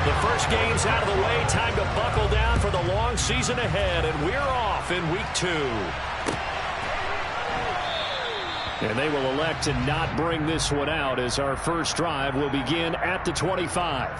The first game's out of the way. Time to buckle down for the long season ahead, and we're off in week 2. And they will elect to not bring this one out as our first drive will begin at the 25.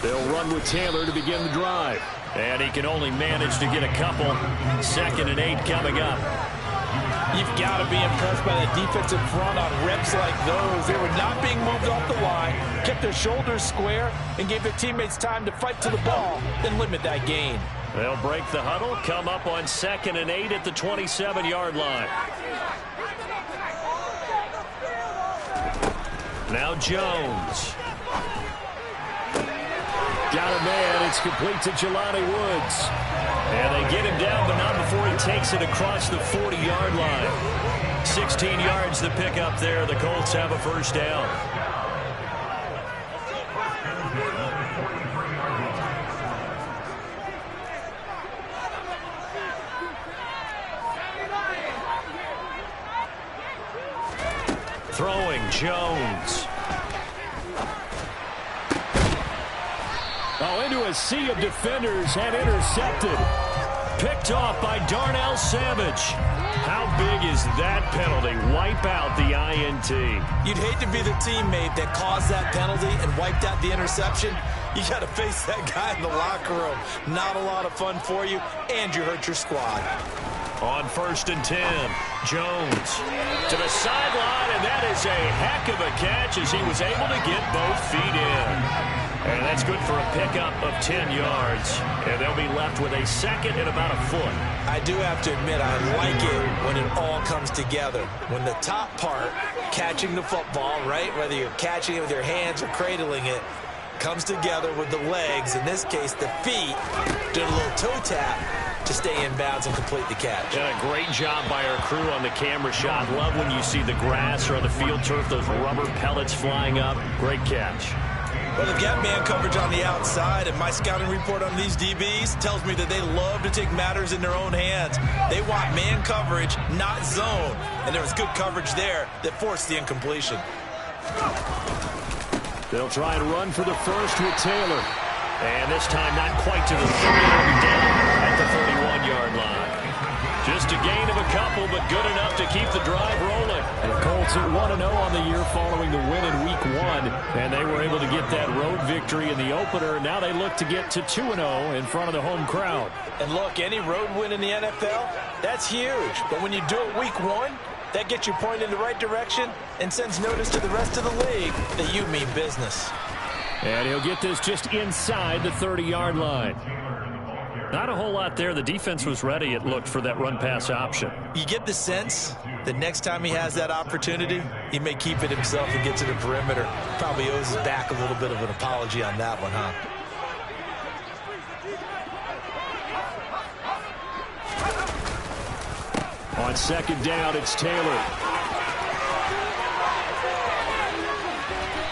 They'll run with Taylor to begin the drive. And he can only manage to get a couple. 2nd and 8 coming up. You've got to be impressed by that defensive front on reps like those. They were not being moved off the line, kept their shoulders square, and gave their teammates time to fight to the ball, then limit that gain. They'll break the huddle, come up on 2nd and 8 at the 27-yard line. Now Jones. Got a man. It's complete to Jelani Woods. And they get him down, but not before he takes it across the 40-yard line. 16 yards to pick up there. The Colts have a first down. Throwing Jones. Oh, into a sea of defenders and intercepted. Picked off by Darnell Savage. How big is that penalty? Wipe out the INT. You'd hate to be the teammate that caused that penalty and wiped out the interception. You got to face that guy in the locker room. Not a lot of fun for you, and you hurt your squad. On 1st and 10, Jones to the sideline, and that is a heck of a catch as he was able to get both feet in. And that's good for a pickup of 10 yards. And they'll be left with a 2nd and about a foot. I do have to admit, I like it when it all comes together. When the top part, catching the football, right, whether you're catching it with your hands or cradling it, comes together with the legs, in this case the feet, did a little toe tap to stay in bounds and complete the catch. Yeah, great job by our crew on the camera shot. Love when you see the grass or on the field turf, those rubber pellets flying up. Great catch. Well, they've got man coverage on the outside, and my scouting report on these DBs tells me that they love to take matters in their own hands. They want man coverage, not zone. And there was good coverage there that forced the incompletion. They'll try and run for the first with Taylor. And this time not quite to the 30. He'll be down at the 31-yard line. Just a gain of a couple, but good enough to keep the drive rolling. The Colts at 1-0 on the year following the win in Week 1. And they were able to get that road victory in the opener. Now they look to get to 2-0 in front of the home crowd. And look, any road win in the NFL, that's huge. But when you do it Week 1, that gets you pointed in the right direction and sends notice to the rest of the league that you mean business. And he'll get this just inside the 30-yard line. Not a whole lot there. The defense was ready, it looked, for that run-pass option. You get the sense that next time he has that opportunity, he may keep it himself and get to the perimeter. Probably owes his back a little bit of an apology on that one, huh? On 2nd down, it's Taylor.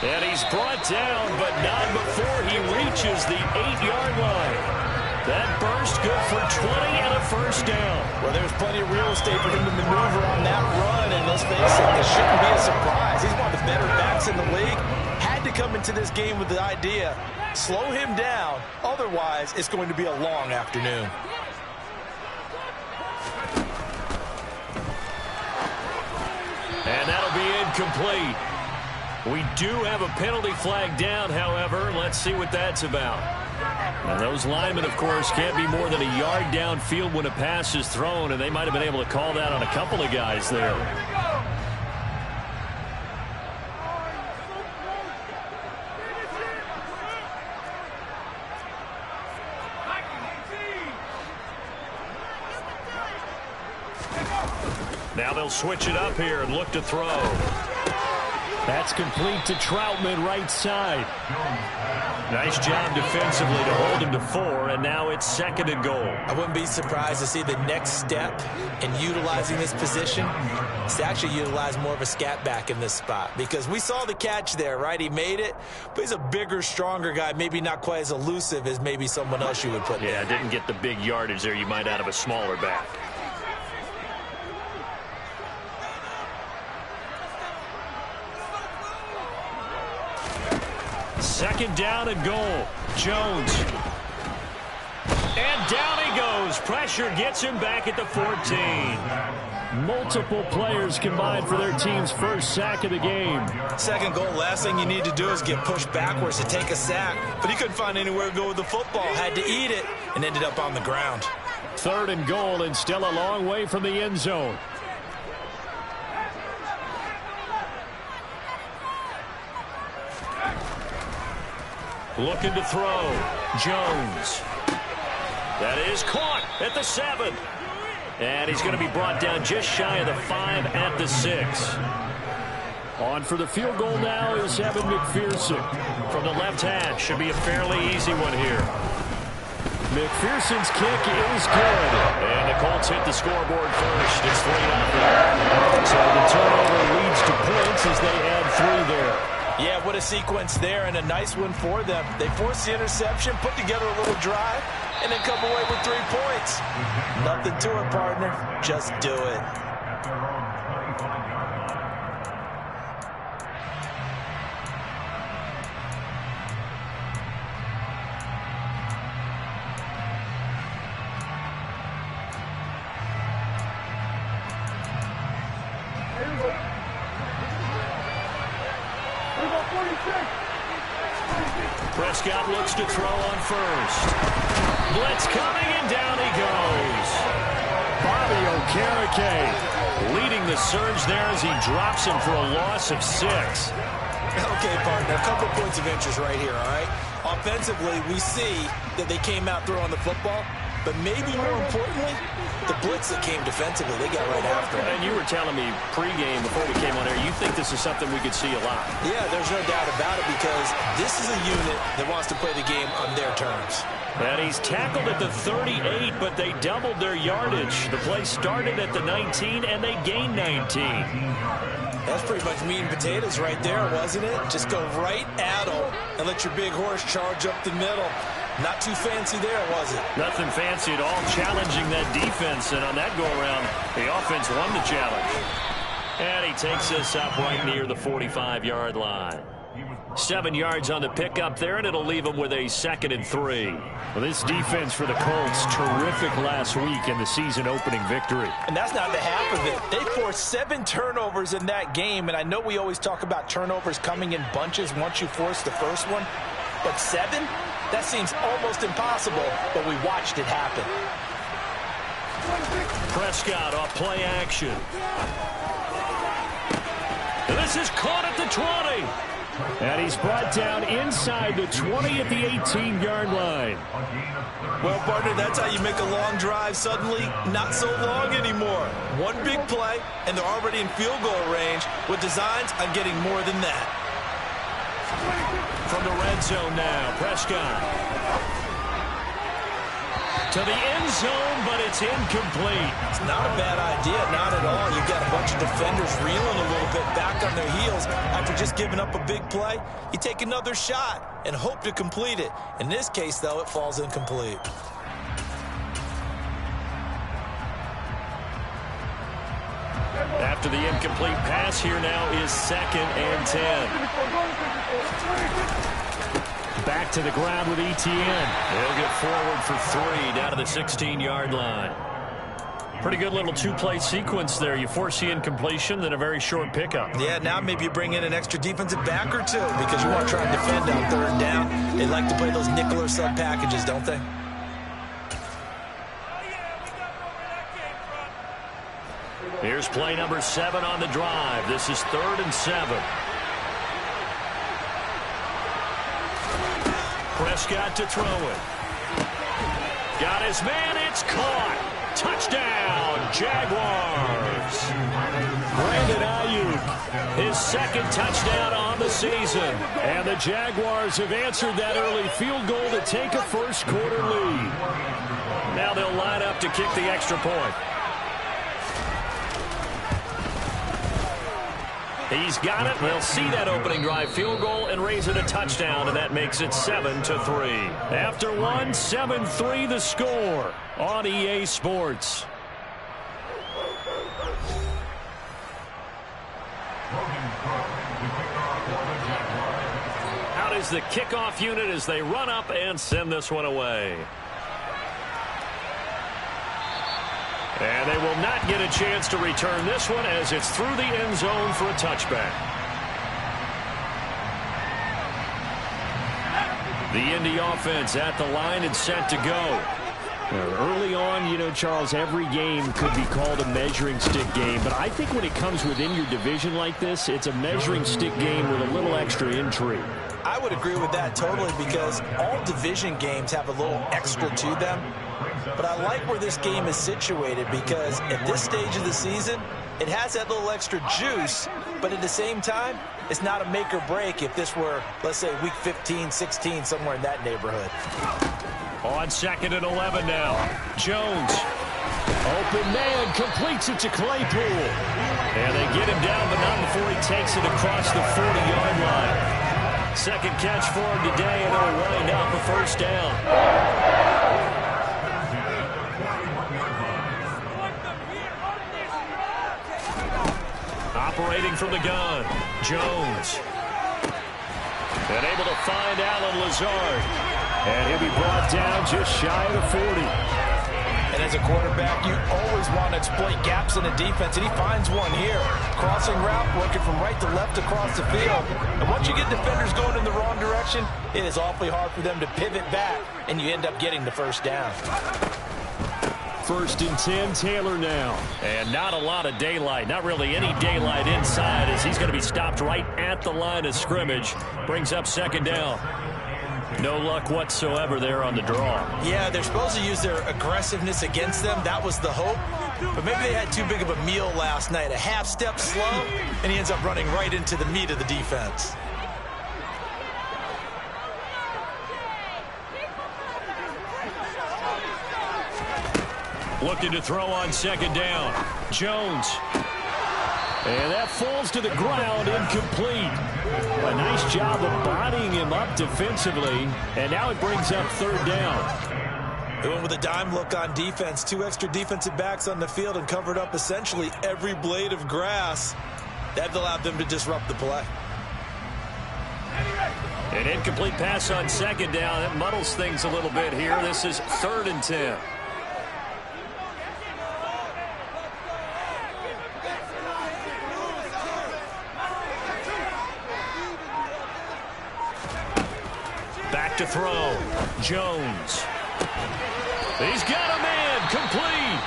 And he's brought down, but not before he reaches the 8-yard line. That burst good for 20 and a first down. Well, there's plenty of real estate for him to maneuver on that run, and let's face it, it shouldn't be a surprise. He's one of the better backs in the league. Had to come into this game with the idea, slow him down, otherwise it's going to be a long afternoon. And that'll be incomplete. We do have a penalty flag down, however. Let's see what that's about. And those linemen, of course, can't be more than a yard downfield when a pass is thrown, and they might have been able to call that on a couple of guys there. Now they'll switch it up here and look to throw. That's complete to Troutman, right side. Nice job defensively to hold him to 4, and now it's 2nd and goal. I wouldn't be surprised to see the next step in utilizing this position is to actually utilize more of a scat back in this spot, because we saw the catch there, right? He made it, but he's a bigger, stronger guy, maybe not quite as elusive as maybe someone else you would put there. Yeah, didn't get the big yardage there you might out of a smaller back. Second down and goal. Jones. And down he goes. Pressure gets him back at the 14. Multiple players combined for their team's first sack of the game. Second goal, last thing you need to do is get pushed backwards to take a sack. But he couldn't find anywhere to go with the football. Had to eat it and ended up on the ground. 3rd and goal, and still a long way from the end zone. Looking to throw. Jones. That is caught at the 7. And he's going to be brought down just shy of the 5 at the 6. On for the field goal now is Evan McPherson. From the left hash. Should be a fairly easy one here. McPherson's kick is good. And the Colts hit the scoreboard first. It's 3-0. So the turnover leads to points as they add 3 there. Yeah, what a sequence there, and a nice one for them. They forced the interception, put together a little drive, and then come away with 3 points. Nothing to it, partner. Just do it. Prescott looks to throw on first. Blitz coming, and down he goes. Bobby Okereke leading the surge there as he drops him for a loss of 6. Okay, partner, a couple points of interest right here, all right? Offensively, we see that they came out throwing the football, but maybe more importantly, the blitz that came defensively, they got right after it. And you were telling me pregame before we came on air, you think this is something we could see a lot. Yeah, there's no doubt about it, because this is a unit that wants to play the game on their terms. And he's tackled at the 38, but they doubled their yardage. The play started at the 19, and they gained 19. That's pretty much meat and potatoes right there, wasn't it? Just go right at them and let your big horse charge up the middle. Not too fancy there, was it? Nothing fancy at all, challenging that defense. And on that go-around, the offense won the challenge. And he takes this up right near the 45-yard line. 7 yards on the pickup there, and it'll leave him with a 2nd and 3. Well, this defense for the Colts, terrific last week in the season-opening victory. And that's not the half of it. They forced 7 turnovers in that game, and I know we always talk about turnovers coming in bunches once you force the first one, but 7? That seems almost impossible, but we watched it happen. Prescott off play action. And this is caught at the 20. And he's brought down inside the 20 at the 18-yard line. Well, partner, that's how you make a long drive suddenly not so long anymore. One big play, and they're already in field goal range with designs on getting more than that. From the red zone now, Prescott. To the end zone, but it's incomplete. It's not a bad idea, not at all. You've got a bunch of defenders reeling a little bit back on their heels after just giving up a big play. You take another shot and hope to complete it. In this case, though, it falls incomplete. After the incomplete pass, here now is 2nd and 10. Back to the ground with Etienne. He'll get forward for 3 down to the 16-yard line. Pretty good little 2-play sequence there. You force the incompletion, then a very short pickup. Yeah, now maybe you bring in an extra defensive back or 2 because you want to try and defend on 3rd down. They like to play those nickel or sub packages, don't they? Here's play number 7 on the drive. This is 3rd and 7. Prescott to throw it. Got his man. It's caught. Touchdown, Jaguars. Brandon Ayuk, his second touchdown on the season. And the Jaguars have answered that early field goal to take a first-quarter lead. Now they'll line up to kick the extra point. He's got it. They'll see that opening drive field goal and raise it a touchdown, and that makes it 7-3. After one, 7-3 the score on EA Sports. Out is the kickoff unit as they run up and send this one away. And they will not get a chance to return this one as it's through the end zone for a touchback. The Indy offense at the line and set to go. Early on, you know, Charles, every game could be called a measuring stick game. But I think when it comes within your division like this, it's a measuring stick game with a little extra intrigue. I would agree with that totally because all division games have a little extra to them. But I like where this game is situated because at this stage of the season, it has that little extra juice, but at the same time, it's not a make or break if this were, let's say, week 15, 16, somewhere in that neighborhood. On 2nd and 11 now. Jones. Open man, completes it to Claypool. And they get him down, but not before he takes it across the 40-yard line. Second catch for him today, and it'll wind up a first down. Operating from the gun, Jones. And able to find Allen Lazard. And he'll be brought down just shy of the 40. And as a quarterback, you always want to exploit gaps in the defense, and he finds one here. Crossing route, working from right to left across the field. And once you get defenders going in the wrong direction, it is awfully hard for them to pivot back, and you end up getting the first down. 1st and 10, Taylor now. And not a lot of daylight, not really any daylight inside as he's going to be stopped right at the line of scrimmage. Brings up 2nd down. No luck whatsoever there on the draw. Yeah, they're supposed to use their aggressiveness against them. That was the hope. But maybe they had too big of a meal last night. A half step slow, and he ends up running right into the meat of the defense. Looking to throw on 2nd down. Jones. And that falls to the ground, incomplete. A nice job of bodying him up defensively. And now it brings up 3rd down. They went with a dime look on defense. 2 extra defensive backs on the field and covered up essentially every blade of grass. That allowed them to disrupt the play. An incomplete pass on 2nd down. That muddles things a little bit here. This is 3rd and 10. Back to throw. Jones. He's got a man. Complete.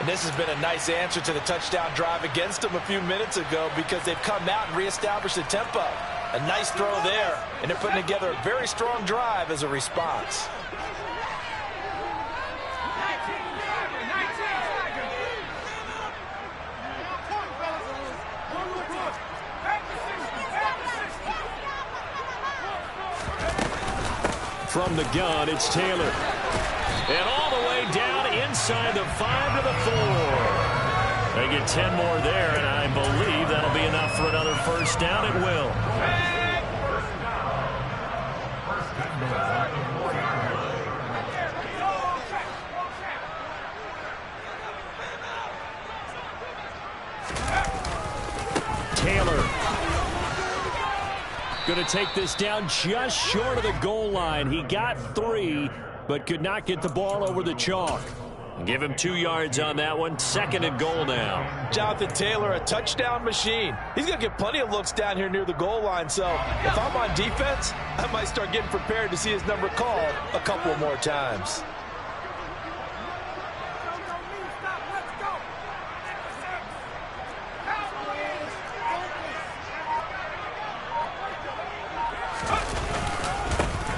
And this has been a nice answer to the touchdown drive against them a few minutes ago because they've come out and reestablished the tempo. A nice throw there, and they're putting together a very strong drive as a response. From the gun, it's Taylor. And all the way down inside the 5 to the 4. They get 10 more there, and I believe that'll be enough for another first down. It will. Taylor. Going to take this down just short of the goal line. He got 3, but could not get the ball over the chalk. Give him 2 yards on that one. 2nd and goal now. Jonathan Taylor, a touchdown machine. He's going to get plenty of looks down here near the goal line. So if I'm on defense, I might start getting prepared to see his number called a couple more times.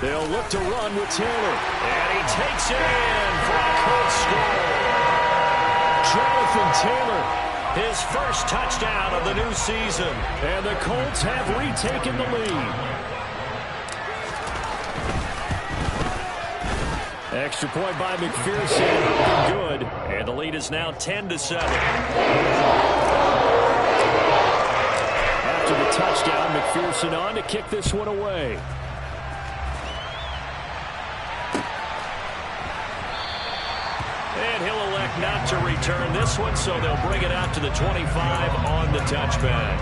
They'll look to run with Taylor. And he takes it in for a quick score. Jonathan Taylor His first touchdown of the new season. And the Colts have retaken the lead. Extra point by McPherson. Good. And the lead is now 10-7. After the touchdown, McPherson on to kick this one away. And he'll elect not to return this one, so they'll bring it out to the 25 on the touchback.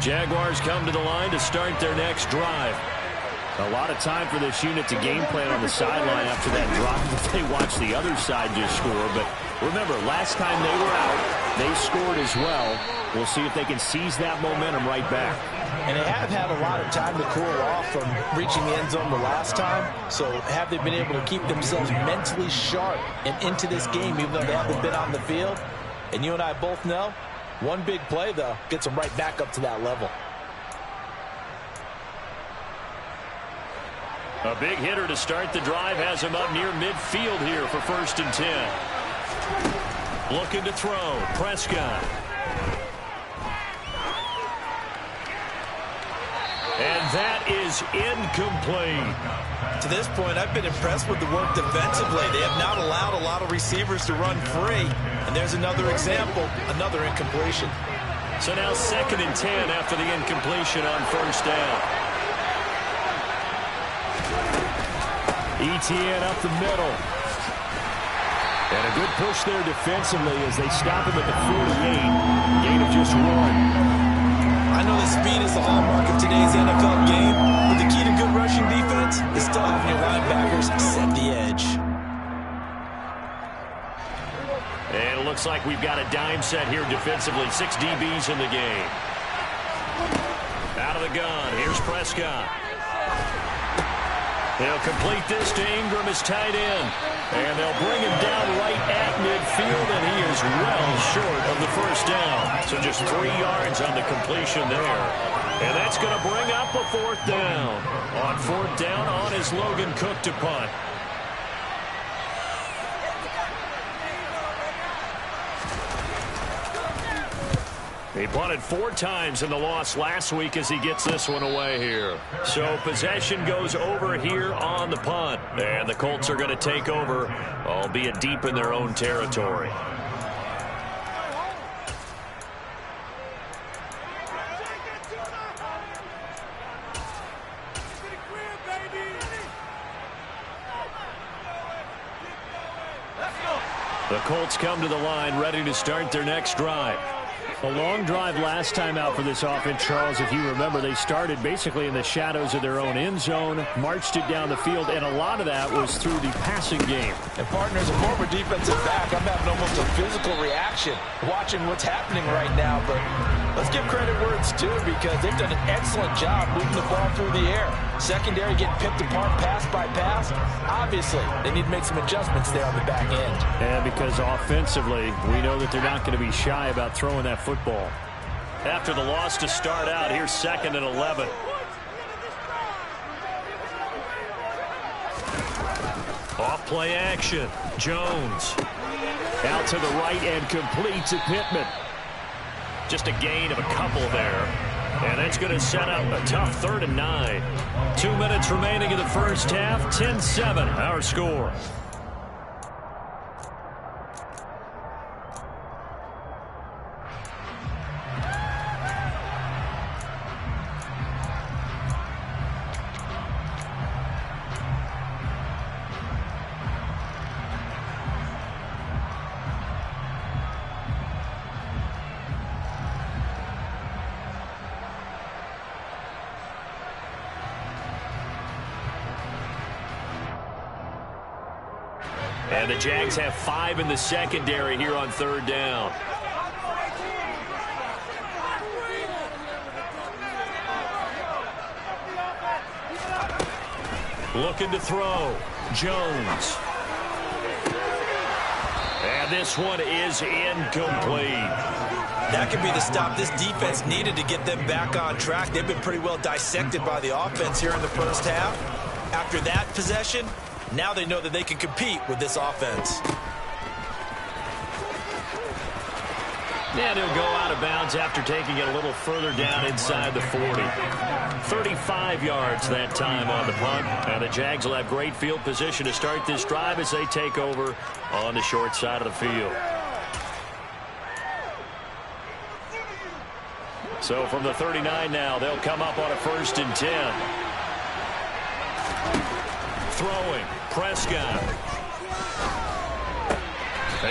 Jaguars come to the line to start their next drive. A lot of time for this unit to game plan on the sideline after that drop that they watched the other side just score. But remember, last time they were out, they scored as well. We'll see if they can seize that momentum right back. And they have had a lot of time to cool off from reaching the end zone the last time. So have they been able to keep themselves mentally sharp and into this game, even though they haven't been on the field? And you and I both know, one big play, though, gets them right back up to that level. A big hitter to start the drive has him up near midfield here for 1st and 10. Looking to throw. Prescott. And that is incomplete. To this point, I've been impressed with the work defensively. They have not allowed a lot of receivers to run free. And there's another example, another incompletion. So now 2nd and 10 after the incompletion on 1st down. ETN up the middle. And a good push there defensively as they stop him at the 48. Gain of just 1. I know that speed is the hallmark of today's NFL game, but the key to good rushing defense is still having your linebackers set the edge. And it looks like we've got a dime set here defensively. 6 DBs in the game. Out of the gun. Here's Prescott. They'll complete this to Ingram as tight end. And they'll bring him down right at midfield, and he is well short of the 1st down. So just 3 yards on the completion there. And that's going to bring up a 4th down. On 4th down, on is Logan Cook to punt. He punted 4 times in the loss last week as he gets this one away here. So possession goes over here on the punt. And the Colts are going to take over, albeit deep in their own territory. The Colts come to the line ready to start their next drive. A long drive last time out for this offense, Charles. If you remember, they started basically in the shadows of their own end zone, marched it down the field, and a lot of that was through the passing game. And partners, a former defensive back, I'm having almost a physical reaction watching what's happening right now. But let's give credit where it's due, because they've done an excellent job moving the ball through the air. Secondary getting picked apart pass by pass. Obviously, they need to make some adjustments there on the back end. And because offensively, we know that they're not going to be shy about throwing that football. After the loss to start out, here's 2nd and 11. Off play action. Jones. Out to the right and complete to Pittman. Just a gain of a couple there. And that's going to set up a tough 3rd and 9. 2 minutes remaining in the 1st half. 10-7, our score. And the Jags have 5 in the secondary here on 3rd down. Looking to throw. Jones. And this one is incomplete. That could be the stop this defense needed to get them back on track. They've been pretty well dissected by the offense here in the 1st half. After that possession, now they know that they can compete with this offense. And he'll go out of bounds after taking it a little further down inside the 40. 35 yards that time on the punt. And the Jags will have great field position to start this drive as they take over on the short side of the field. So from the 39 now, they'll come up on a 1st and 10. Throwing, Prescott.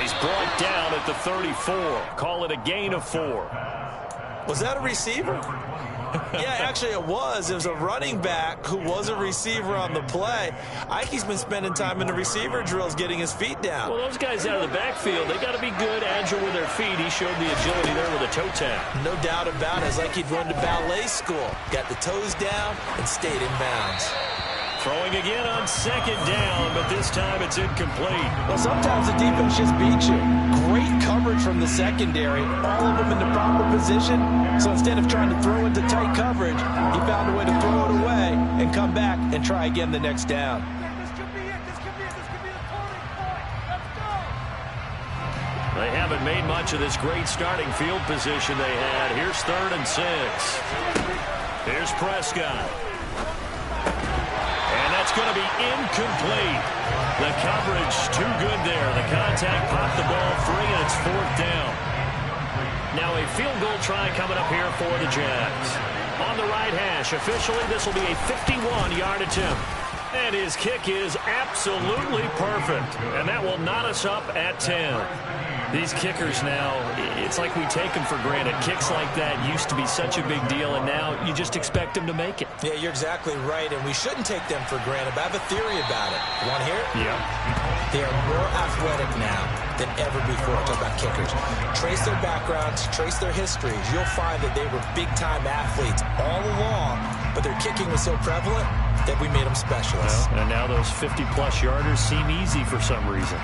He's brought down at the 34. Call it a gain of 4. Was that a receiver? Yeah, actually it was. It was a running back who was a receiver on the play. Ike's been spending time in the receiver drills getting his feet down. Well, those guys out of the backfield, they got to be good, agile with their feet. He showed the agility there with a toe tap. No doubt about it. It's like he'd gone to ballet school. Got the toes down and stayed in bounds. Throwing again on 2nd down, but this time it's incomplete. Well, sometimes the defense just beats you. Great coverage from the secondary. All of them in the proper position. So instead of trying to throw into tight coverage, he found a way to throw it away and come back and try again the next down. They haven't made much of this great starting field position they had. Here's 3rd and 6. Here's Prescott. It's going to be incomplete. The coverage too good there. The contact popped the ball free, and it's 4th down. Now a field goal try coming up here for the Jags. On the right hash, officially this will be a 51-yard attempt. And his kick is absolutely perfect. And that will knot us up at 10. These kickers now, it's like we take them for granted. Kicks like that used to be such a big deal, and now you just expect them to make it. Yeah, you're exactly right, and we shouldn't take them for granted, but I have a theory about it. You want to hear it? Yeah. They are more athletic now than ever before. Talk about kickers. Trace their backgrounds, trace their histories. You'll find that they were big-time athletes all along, but their kicking was so prevalent that we made them specialists. Well, and now those 50-plus yarders seem easy for some reason.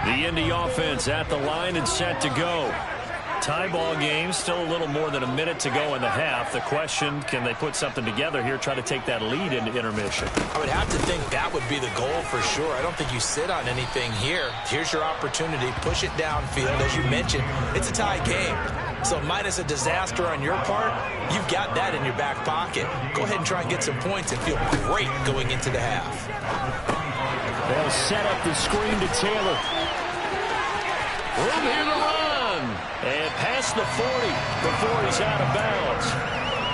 The Indy offense at the line and set to go. Tie ball game, still a little more than a minute to go in the half. The question, can they put something together here, try to take that lead into intermission? I would have to think that would be the goal for sure. I don't think you sit on anything here. Here's your opportunity. Push it downfield. As you mentioned, it's a tie game. So minus a disaster on your part, you've got that in your back pocket. Go ahead and try and get some points and feel great going into the half. They'll set up the screen to Taylor. Room here to run. And past the 40 before he's out of bounds.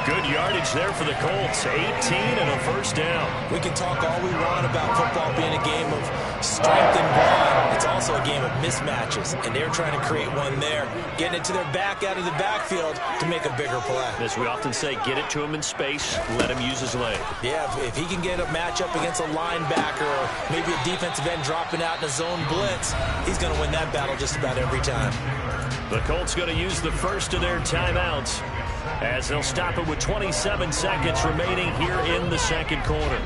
Good yardage there for the Colts. 18 and a 1st down. We can talk all we want about football being a game of strength and bond. It's also a game of mismatches, and they're trying to create one there, getting it to their back out of the backfield to make a bigger play. As we often say, get it to him in space, let him use his leg. Yeah, if he can get a matchup against a linebacker or maybe a defensive end dropping out in a zone blitz, he's going to win that battle just about every time. The Colts going to use the first of their timeouts as they'll stop it with 27 seconds remaining here in the 2nd quarter.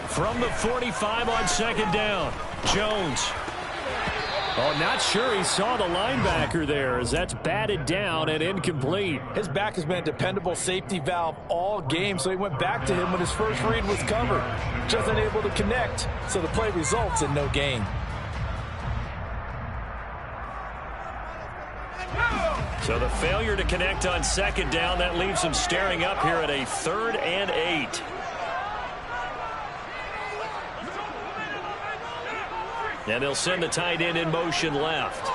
From the 45 on 2nd down, Jones. Oh, not sure he saw the linebacker there as that's batted down and incomplete. His back has been a dependable safety valve all game, so he went back to him when his first read was covered. Just unable to connect, so the play results in no gain. So the failure to connect on 2nd down, that leaves him staring up here at a 3rd and 8. And they'll send the tight end in motion left.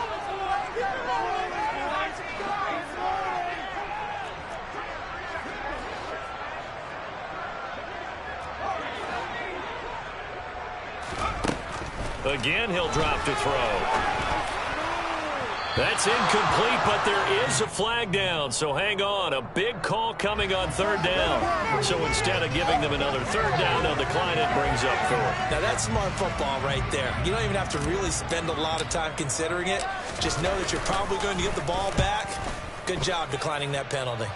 Again, he'll drop to throw. That's incomplete, but there is a flag down, so hang on. A big call coming on third down. So instead of giving them another third down, they'll decline it, brings up fourth. Now that's smart football right there. You don't even have to really spend a lot of time considering it. Just know that you're probably going to get the ball back. Good job declining that penalty.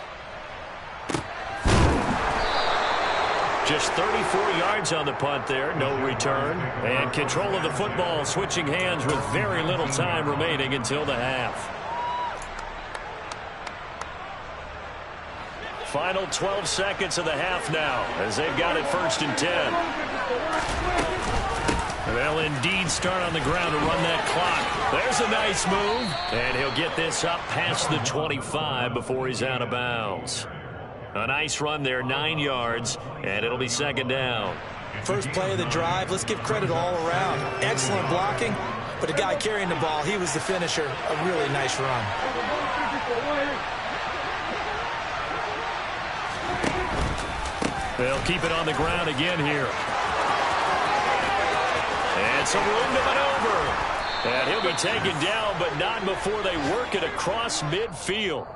Just 34 yards on the punt there, no return. And control of the football, switching hands with very little time remaining until the half. Final 12 seconds of the half now, as they've got it 1st and 10. They'll indeed start on the ground to run that clock. There's a nice move, and he'll get this up past the 25 before he's out of bounds. A nice run there, 9 yards, and it'll be 2nd down. First play of the drive, let's give credit all around. Excellent blocking, but the guy carrying the ball, he was the finisher. A really nice run. They'll keep it on the ground again here. And some room to maneuver. And he'll be taken down, but not before they work it across midfield.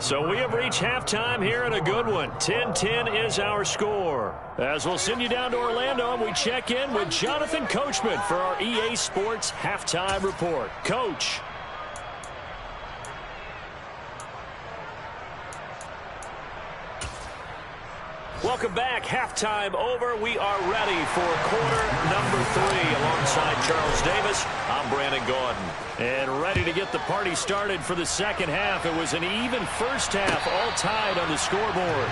So we have reached halftime here in a good one. 10-10 is our score. As we'll send you down to Orlando, and we check in with Jonathan Coachman for our EA Sports Halftime Report. Coach. Welcome back. Halftime over. We are ready for quarter number 3. Alongside Charles Davis, I'm Brandon Gaudin. And ready to get the party started for the second half. It was an even first half, all tied on the scoreboard.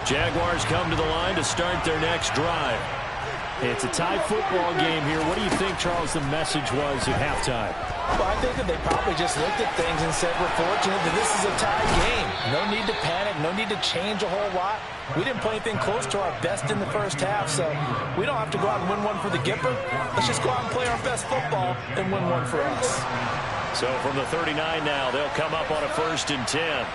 Jaguars come to the line to start their next drive. It's a tie football game here. What do you think, Charles, the message was at halftime? Well, I think that they probably just looked at things and said, we're fortunate that this is a tie game. No need to panic. No need to change a whole lot. We didn't play anything close to our best in the first half, so we don't have to go out and win one for the Gipper. Let's just go out and play our best football and win one for us. So from the 39 now, they'll come up on a 1st and 10.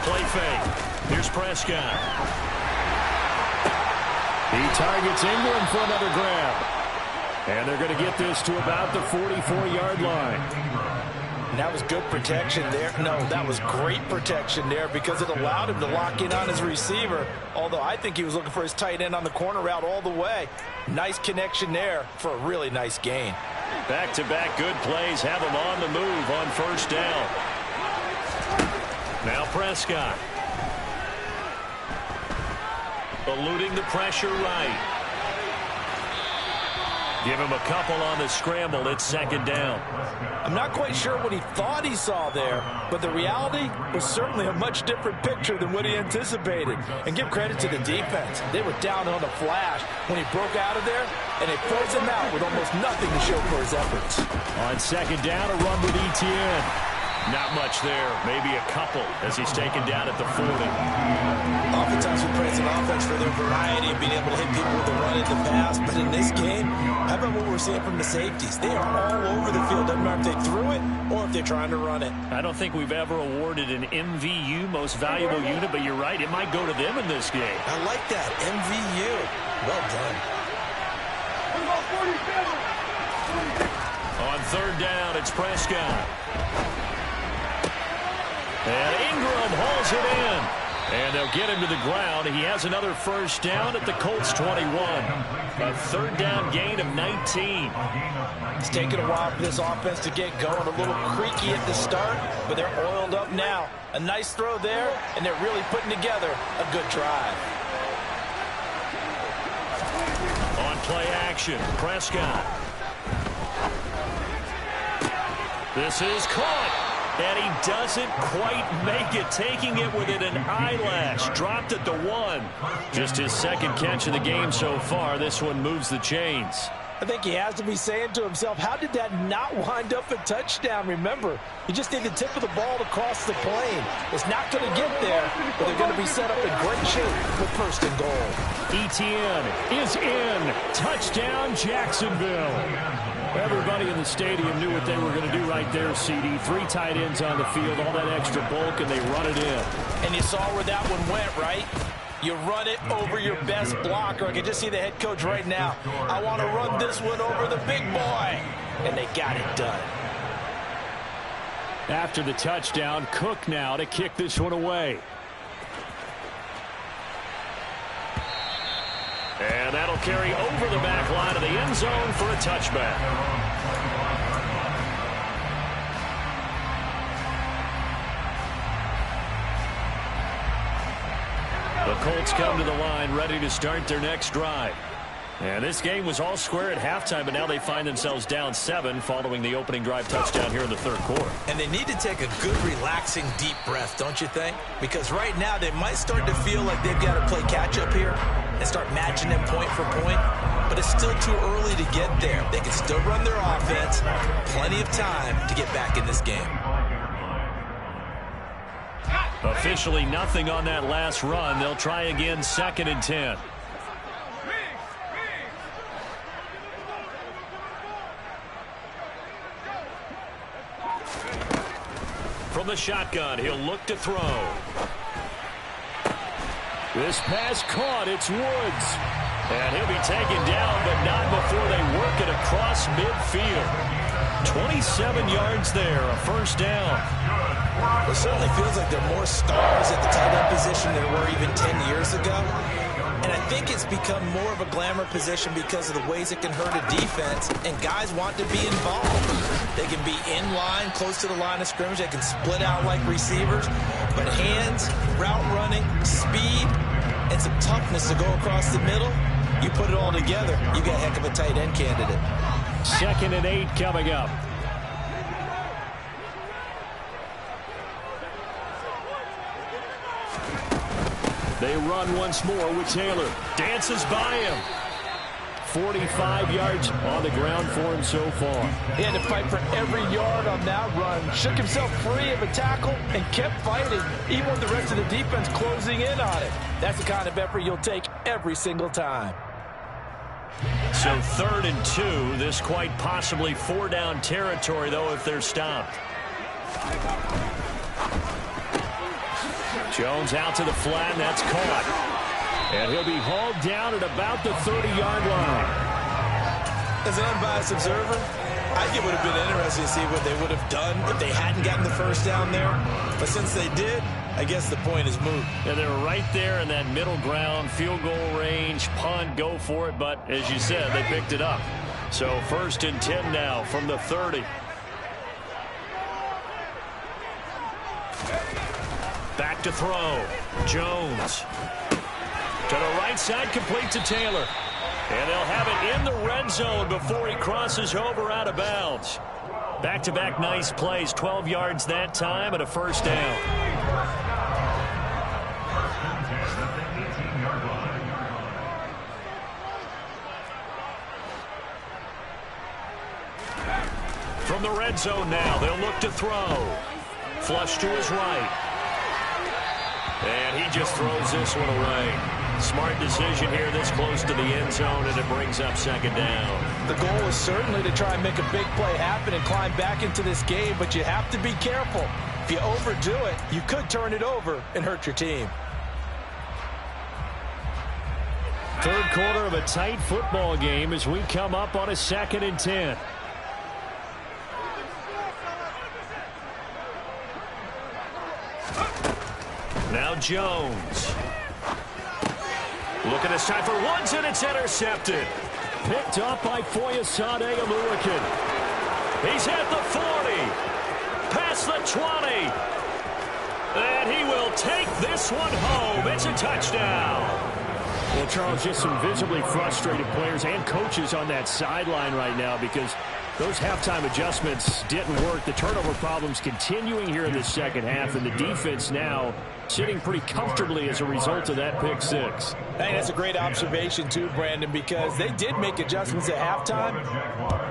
Play fake. Here's Prescott. He targets Ingram for another grab. And they're going to get this to about the 44-yard line. And that was good protection there. No, that was great protection there because it allowed him to lock in on his receiver. Although I think he was looking for his tight end on the corner route all the way. Nice connection there for a really nice gain. Back-to-back good plays have him on the move on 1st down. Now Prescott. Eluding the pressure right. Give him a couple on the scramble. It's 2nd down. I'm not quite sure what he thought he saw there, but the reality was certainly a much different picture than what he anticipated. And give credit to the defense. They were down on the flash when he broke out of there, and they froze him out with almost nothing to show for his efforts. On 2nd down, a run with Etienne. Not much there, maybe a couple as he's taken down at the 40. Oftentimes we praise an offense for their variety of being able to hit people with the run in the pass, but in this game, how about what we're seeing from the safeties? They are all over the field. Doesn't matter if they threw it or if they're trying to run it. I don't think we've ever awarded an MVU, most valuable unit, but you're right, it might go to them in this game. I like that, MVU. Well done. On 3rd down, it's Prescott. And Ingram hauls it in. And they'll get him to the ground. He has another 1st down at the Colts 21. A 3rd down gain of 19. It's taken a while for this offense to get going. A little creaky at the start, but they're oiled up now. A nice throw there, and they're really putting together a good drive. On play action, Prescott. This is caught. And he doesn't quite make it, taking it within an eyelash. Dropped at the 1. Just his 2nd catch of the game so far. This one moves the chains. I think he has to be saying to himself, how did that not wind up a touchdown? Remember, you just need the tip of the ball to cross the plane. It's not going to get there, but they're going to be set up in great shape with 1st and goal. Etienne is in. Touchdown, Jacksonville. Everybody in the stadium knew what they were going to do right there, CD. 3 tight ends on the field, all that extra bulk, and they run it in. And you saw where that one went, right? You run it over your best blocker. I can just see the head coach right now. I want to run this one over the big boy. And they got it done. After the touchdown, Cook now to kick this one away. And that'll carry over the back line of the end zone for a touchback. The Colts come to the line ready to start their next drive. And this game was all square at halftime, but now they find themselves down 7 following the opening drive touchdown here in the third quarter. And they need to take a good, relaxing, deep breath, don't you think? Because right now they might start to feel like they've got to play catch-up here and start matching them point for point. But it's still too early to get there. They can still run their offense. Plenty of time to get back in this game. Officially nothing on that last run. They'll try again, 2nd and 10. From the shotgun, he'll look to throw. This pass caught. It's Woods. And he'll be taken down, but not before they work it across midfield. 27 yards there, a first down. It certainly feels like there are more stars at the tight end position than there were even 10 years ago. And I think it's become more of a glamour position because of the ways it can hurt a defense, and guys want to be involved. They can be in line, close to the line of scrimmage. They can split out like receivers. But hands, route running, speed, and some toughness to go across the middle, you put it all together, you got a heck of a tight end candidate. 2nd and 8 coming up. They run once more with Taylor. Dances by him. 45 yards on the ground for him so far. He had to fight for every yard on that run. Shook himself free of a tackle and kept fighting, even with the rest of the defense closing in on it. That's the kind of effort you'll take every single time. So 3rd and 2. This quite possibly 4-down territory, though, if they're stopped. Jones out to the flat, and that's caught. And he'll be hauled down at about the 30-yard line. As an unbiased observer, I think it would have been interesting to see what they would have done if they hadn't gotten the first down there. But since they did, I guess the point is moot. And they were right there in that middle ground, field goal range, punt, go for it. But as you said, they picked it up. So 1st and 10 now from the 30. Back to throw. Jones. To the right side, complete to Taylor. And they'll have it in the red zone before he crosses over out of bounds. Back-to-back nice plays, 12 yards that time and a first down. From the red zone now, they'll look to throw. Flush to his right. And he just throws this one away. Smart decision here this close to the end zone, and it brings up 2nd down. The goal is certainly to try and make a big play happen and climb back into this game, but you have to be careful. If you overdo it, you could turn it over and hurt your team. 3rd quarter of a tight football game as we come up on a 2nd and 10. Now Jones. Looking this time for Woods, and it's intercepted. Picked up by Foyesade Oluwakin. He's at the 40. Past the 20. And he will take this one home. It's a touchdown. Well, Charles, just some visibly frustrated players and coaches on that sideline right now because those halftime adjustments didn't work. The turnover problems continuing here in the second half, and the defense now sitting pretty comfortably as a result of that pick six. Hey, that's a great observation too, Brandon, because they did make adjustments at halftime.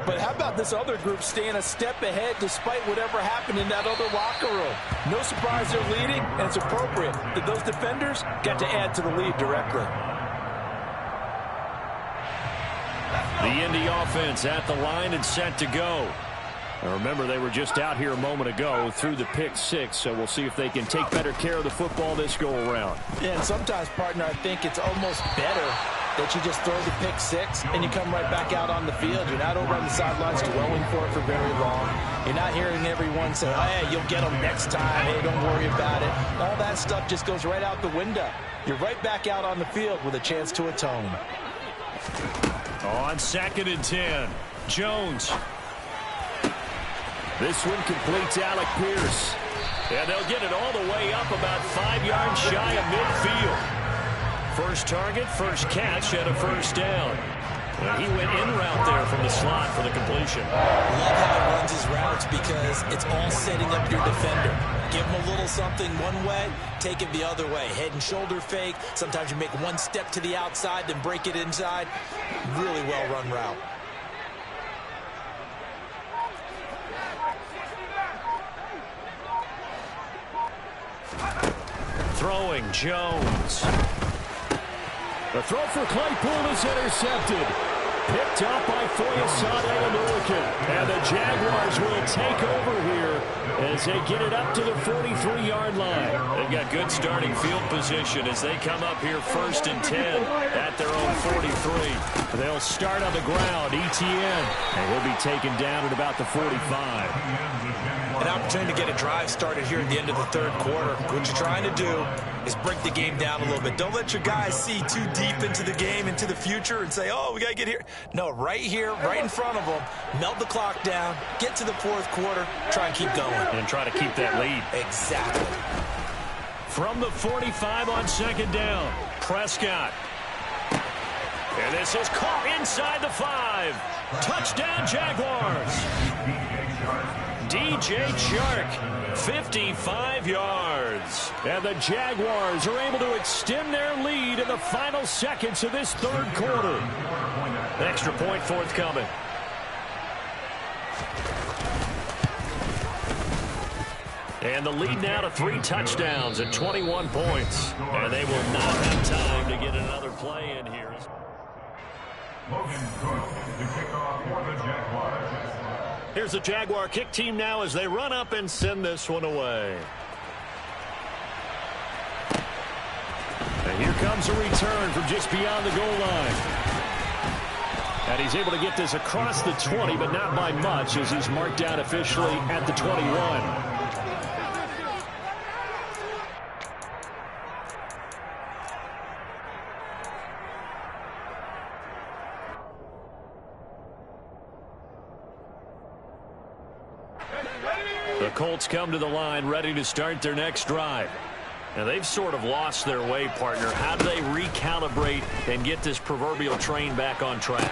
But how about this other group staying a step ahead despite whatever happened in that other locker room? No surprise they're leading, and it's appropriate that those defenders got to add to the lead directly. The Indy offense at the line and set to go. Now remember, they were just out here a moment ago through the pick 6, so we'll see if they can take better care of the football this go-around. Yeah, and sometimes, partner, I think it's almost better that you just throw the pick 6 and you come right back out on the field. You're not over on the sidelines dwelling for it for very long. You're not hearing everyone say, oh, hey, you'll get them next time. Hey, don't worry about it. All that stuff just goes right out the window. You're right back out on the field with a chance to atone. On 2nd and 10, Jones. This one completes Alec Pierce. And they'll get it all the way up about 5 yards shy of midfield. First target, first catch, and a first down. And he went in route there from the slot for the completion. Love how he runs his routes because it's all setting up your defender. Give him a little something one way, take it the other way. Head and shoulder fake. Sometimes you make one step to the outside, then break it inside. Really well-run route. Throwing, Jones. The throw for Claypool is intercepted. Picked up by Foyesade Oluokun. And the Jaguars will take over here as they get it up to the 43-yard line. They've got good starting field position as they come up here 1st and 10 at their own 43. They'll start on the ground, Etienne. And he'll be taken down at about the 45. An opportunity to get a drive started here at the end of the 3rd quarter. What you're trying to do is break the game down a little bit. Don't let your guys see too deep into the game, into the future, and say, oh, we got to get here. No, right here, right in front of them, melt the clock down, get to the 4th quarter, try and keep going. And try to keep that lead. Exactly. From the 45 on 2nd down, Prescott. And this is caught inside the 5. Touchdown, Jaguars. DJ Chark, 55 yards. And the Jaguars are able to extend their lead in the final seconds of this 3rd quarter. Extra point forthcoming. And the lead now to 3 touchdowns and 21 points. And they will not have time to get another play in here. Logan Cook, the kickoff for the Jaguars. Here's the Jaguar kick team now as they run up and send this one away. And here comes a return from just beyond the goal line. And he's able to get this across the 20, but not by much as he's marked down officially at the 21. The Colts come to the line ready to start their next drive. Now they've sort of lost their way, partner. How do they recalibrate and get this proverbial train back on track?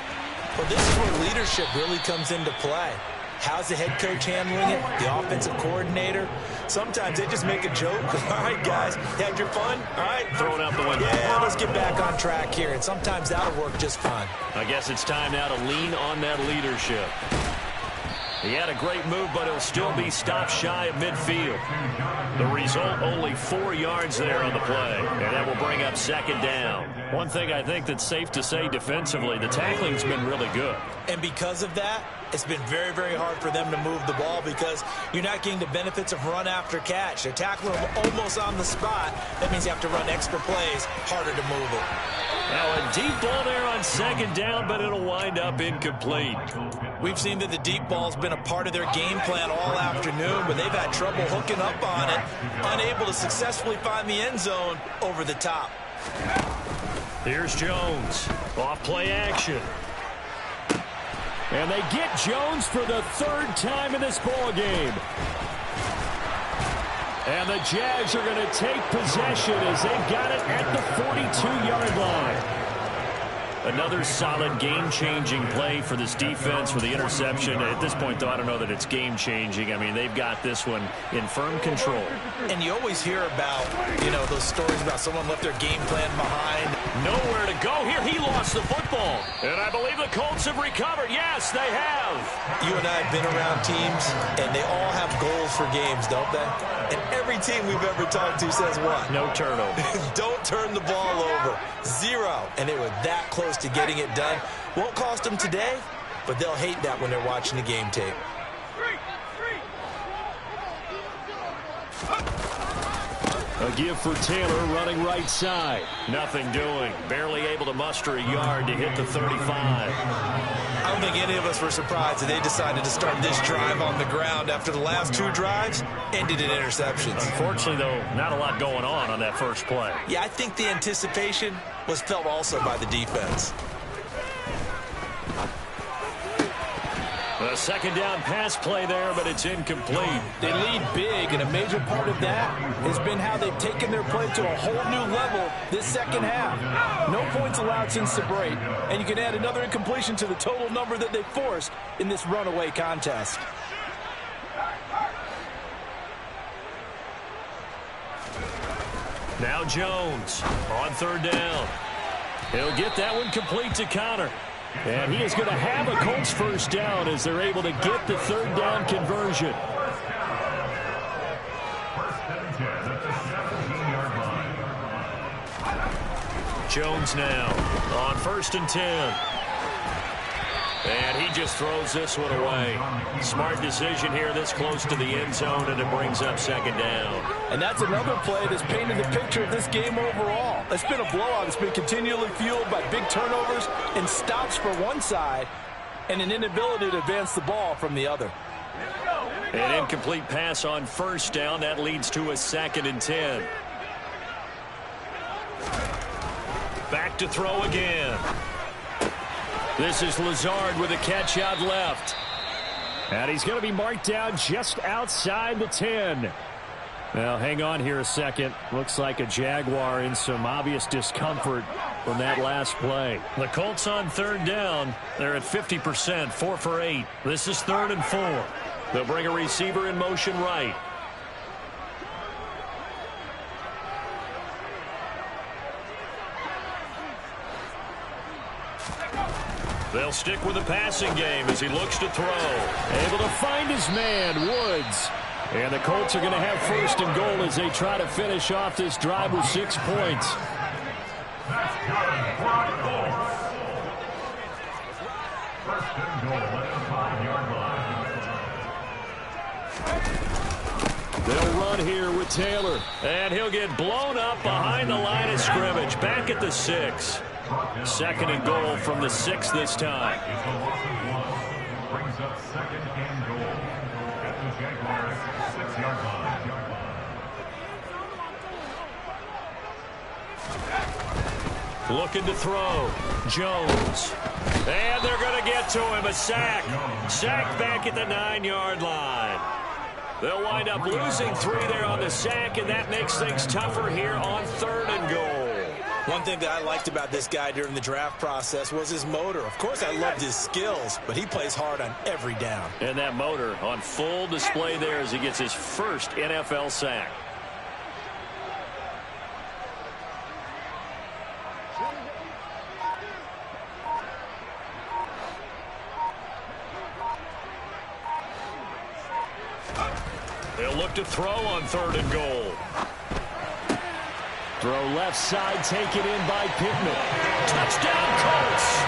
Well, this is where leadership really comes into play. How's the head coach handling it? The offensive coordinator? Sometimes they just make a joke. All right, guys, you had your fun? All right. Throw it out the window. Yeah, let's get back on track here. And sometimes that'll work just fine. I guess it's time now to lean on that leadership. He had a great move, but he'll still be stopped shy of midfield. The result, only 4 yards there on the play, and that will bring up 2nd down. One thing I think that's safe to say defensively, the tackling's been really good. And because of that, it's been very, very hard for them to move the ball because you're not getting the benefits of run after catch. They're tackling them almost on the spot. That means you have to run extra plays, harder to move it. Now a deep ball there on 2nd down, but it'll wind up incomplete. We've seen that the deep ball's been a part of their game plan all afternoon, but they've had trouble hooking up on it, unable to successfully find the end zone over the top. Here's Jones. Off play action. And they get Jones for the 3rd time in this ball game. And the Jags are going to take possession as they've got it at the 42-yard line. Another solid game-changing play for this defense with the interception. At this point, though, I don't know that it's game-changing. I mean, they've got this one in firm control. And you always hear about, those stories about someone left their game plan behind. Nowhere to go here. He lost the football. And I believe the Colts have recovered. Yes, they have. You and I have been around teams, and they all have goals for games, don't they? And every team we've ever talked to says what? No turnover. Don't turn the ball over. 0. And they were that close to getting it done. Won't cost them today, but they'll hate that when they're watching the game tape. A give for Taylor running right side. Nothing doing. Barely able to muster a yard to hit the 35. I don't think any of us were surprised that they decided to start this drive on the ground after the last 2 drives ended in interceptions. Unfortunately, though, not a lot going on that first play. Yeah, I think the anticipation was felt also by the defense. A second down pass play there, but it's incomplete. They lead big, and a major part of that has been how they've taken their play to a whole new level this second half. No points allowed since the break, and you can add another incompletion to the total number that they forced in this runaway contest. Now Jones on third down. He'll get that one complete to Connor. And he is going to have a Colts first down as they're able to get the third down conversion. Jones now on 1st and 10. And he just throws this one away. Smart decision here this close to the end zone, and it brings up second down. And that's another play that's painted the picture of this game overall. It's been a blowout. It's been continually fueled by big turnovers and stops for one side and an inability to advance the ball from the other. An incomplete pass on first down. That leads to a 2nd and 10. Back to throw again. This is Lazard with a catch out left. And he's going to be marked down just outside the 10. Well, hang on here a second. Looks like a Jaguar in some obvious discomfort from that last play. The Colts on third down. They're at 50%, 4 for 8. This is 3rd and 4. They'll bring a receiver in motion right. They'll stick with the passing game as he looks to throw. Able to find his man, Woods. And the Colts are going to have 1st and goal as they try to finish off this drive with 6 points. That's good. 1st and goal at the 5-yard line. They'll run here with Taylor. And he'll get blown up behind the line of scrimmage. Back at the 6. 2nd and goal from the 6 this time. Brings up 2nd and goal at the Jaguars 6-yard line. Looking to throw. Jones. And they're going to get to him. A sack. Sack back at the 9-yard line. They'll wind up losing 3 there on the sack, and that makes things tougher here on 3rd and goal. One thing that I liked about this guy during the draft process was his motor. Of course, I loved his skills, but he plays hard on every down. And that motor on full display there as he gets his first NFL sack. They'll look to throw on 3rd and goal. Throw left side, taken in by Pittman. Touchdown, Colts!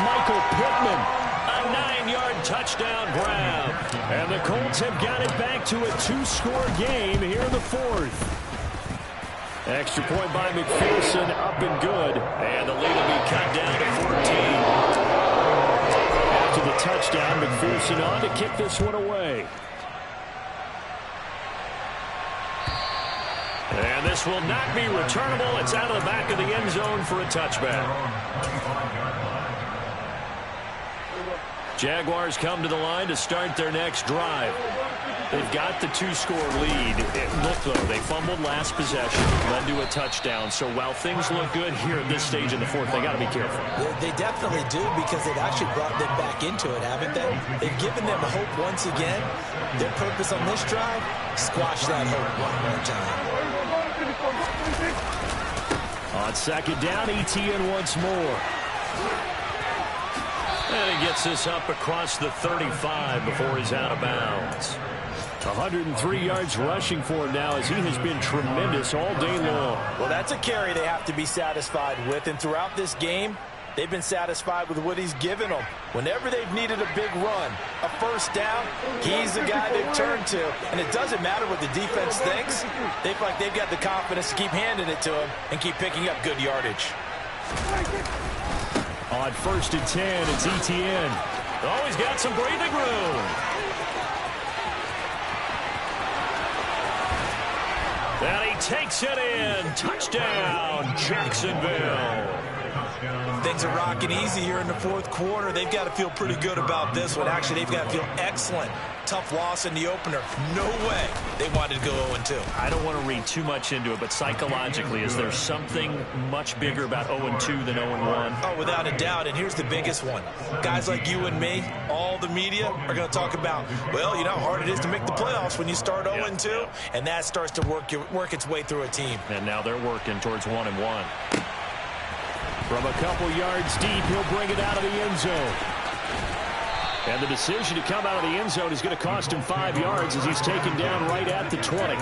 Michael Pittman. A 9-yard touchdown grab. And the Colts have got it back to a 2-score game here in the 4th. Extra point by McPherson, up and good. And the lead will be cut down to 14. After the touchdown, McPherson on to kick this one away. And this will not be returnable. It's out of the back of the end zone for a touchback. Jaguars come to the line to start their next drive. They've got the 2-score lead. Look, though, they fumbled last possession, led to a touchdown. So while things look good here at this stage in the 4th, they got to be careful. They definitely do, because they've actually brought them back into it, haven't they? They've given them hope once again. Their purpose on this drive, squash that hope one more time. On On second down, Etienne once more. And he gets this up across the 35 before he's out of bounds. 103 yards rushing for him now as he has been tremendous all day long. Well, that's a carry they have to be satisfied with. And throughout this game, they've been satisfied with what he's given them. Whenever they've needed a big run, a first down, he's the guy they've turned to. And it doesn't matter what the defense thinks. They feel like they've got the confidence to keep handing it to him and keep picking up good yardage. On 1st and 10, it's Etienne. Oh, he's got some breathing room. And he takes it in. Touchdown, Jacksonville. Things are rocking easy here in the fourth quarter. They've got to feel pretty good about this one. Actually, they've got to feel excellent. Tough loss in the opener. No way they wanted to go 0-2. I don't want to read too much into it, but psychologically, is there something much bigger about 0-2 than 0-1? Oh, without a doubt, and here's the biggest one. Guys like you and me, all the media, are going to talk about, well, you know how hard it is to make the playoffs when you start 0-2, and that starts to work its way through a team. And now they're working towards 1-1. From a couple yards deep, he'll bring it out of the end zone. And the decision to come out of the end zone is going to cost him 5 yards as he's taken down right at the 20.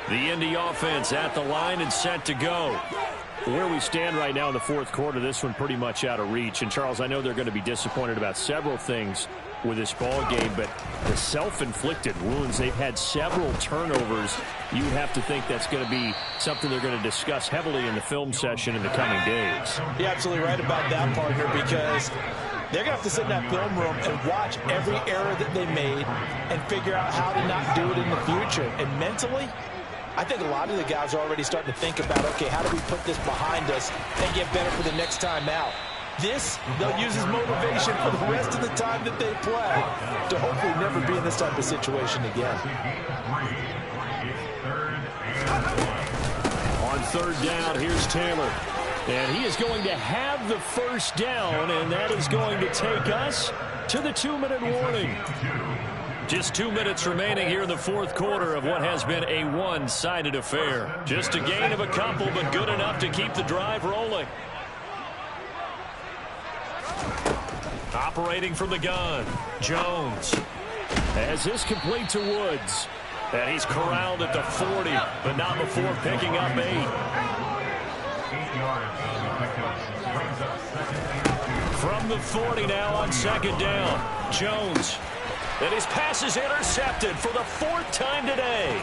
The Indy offense at the line and set to go. Where we stand right now in the fourth quarter, this one pretty much out of reach. And, Charles, I know they're going to be disappointed about several things with this ball game, but the self-inflicted wounds, they've had several turnovers. You would have to think that's going to be something they're going to discuss heavily in the film session in the coming days. You're absolutely right about that, partner, because they're going to have to sit in that film room and watch every error that they made and figure out how to not do it in the future. And mentally, I think a lot of the guys are already starting to think about, okay, how do we put this behind us and get better for the next time out? This, they'll use as motivation for the rest of the time that they play to hopefully never be in this type of situation again. On third down, here's Taylor. And he is going to have the first down, and that is going to take us to the 2-minute warning. Just 2 minutes remaining here in the fourth quarter of what has been a one-sided affair. Just a gain of a couple, but good enough to keep the drive rolling. Operating from the gun, Jones. As this complete to Woods. And he's corralled at the 40, but not before picking up 8. 8 yards on the pickup. Brings up second and 2. From the 40 now on second down, Jones. And his pass is intercepted for the 4th time today.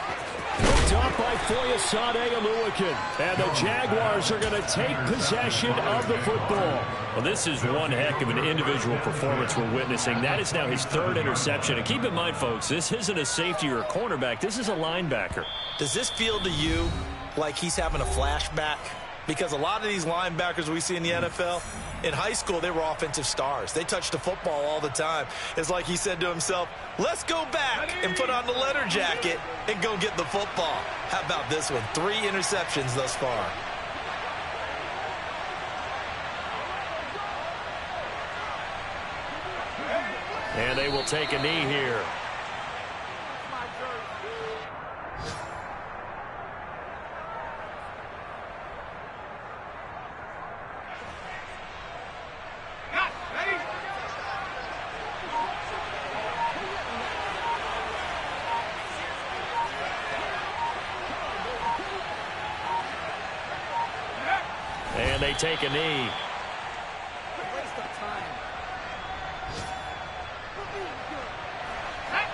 Picked up by Foyesade Oluwakin. And the Jaguars are going to take possession of the football. Well, this is one heck of an individual performance we're witnessing. That is now his 3rd interception. And keep in mind, folks, this isn't a safety or a cornerback. This is a linebacker. Does this feel to you like he's having a flashback? Because a lot of these linebackers we see in the NFL, in high school, they were offensive stars. They touched the football all the time. It's like he said to himself, let's go back and put on the leather jacket and go get the football. How about this one? 3 interceptions thus far. And they will take a knee here. And they take a knee.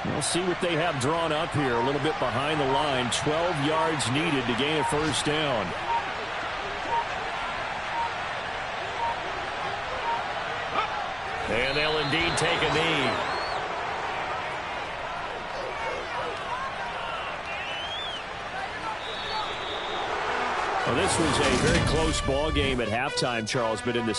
We'll see what they have drawn up here. A little bit behind the line. 12 yards needed to gain a first down. And they'll indeed take a knee. Well, this was a very close ball game at halftime, Charles, but in the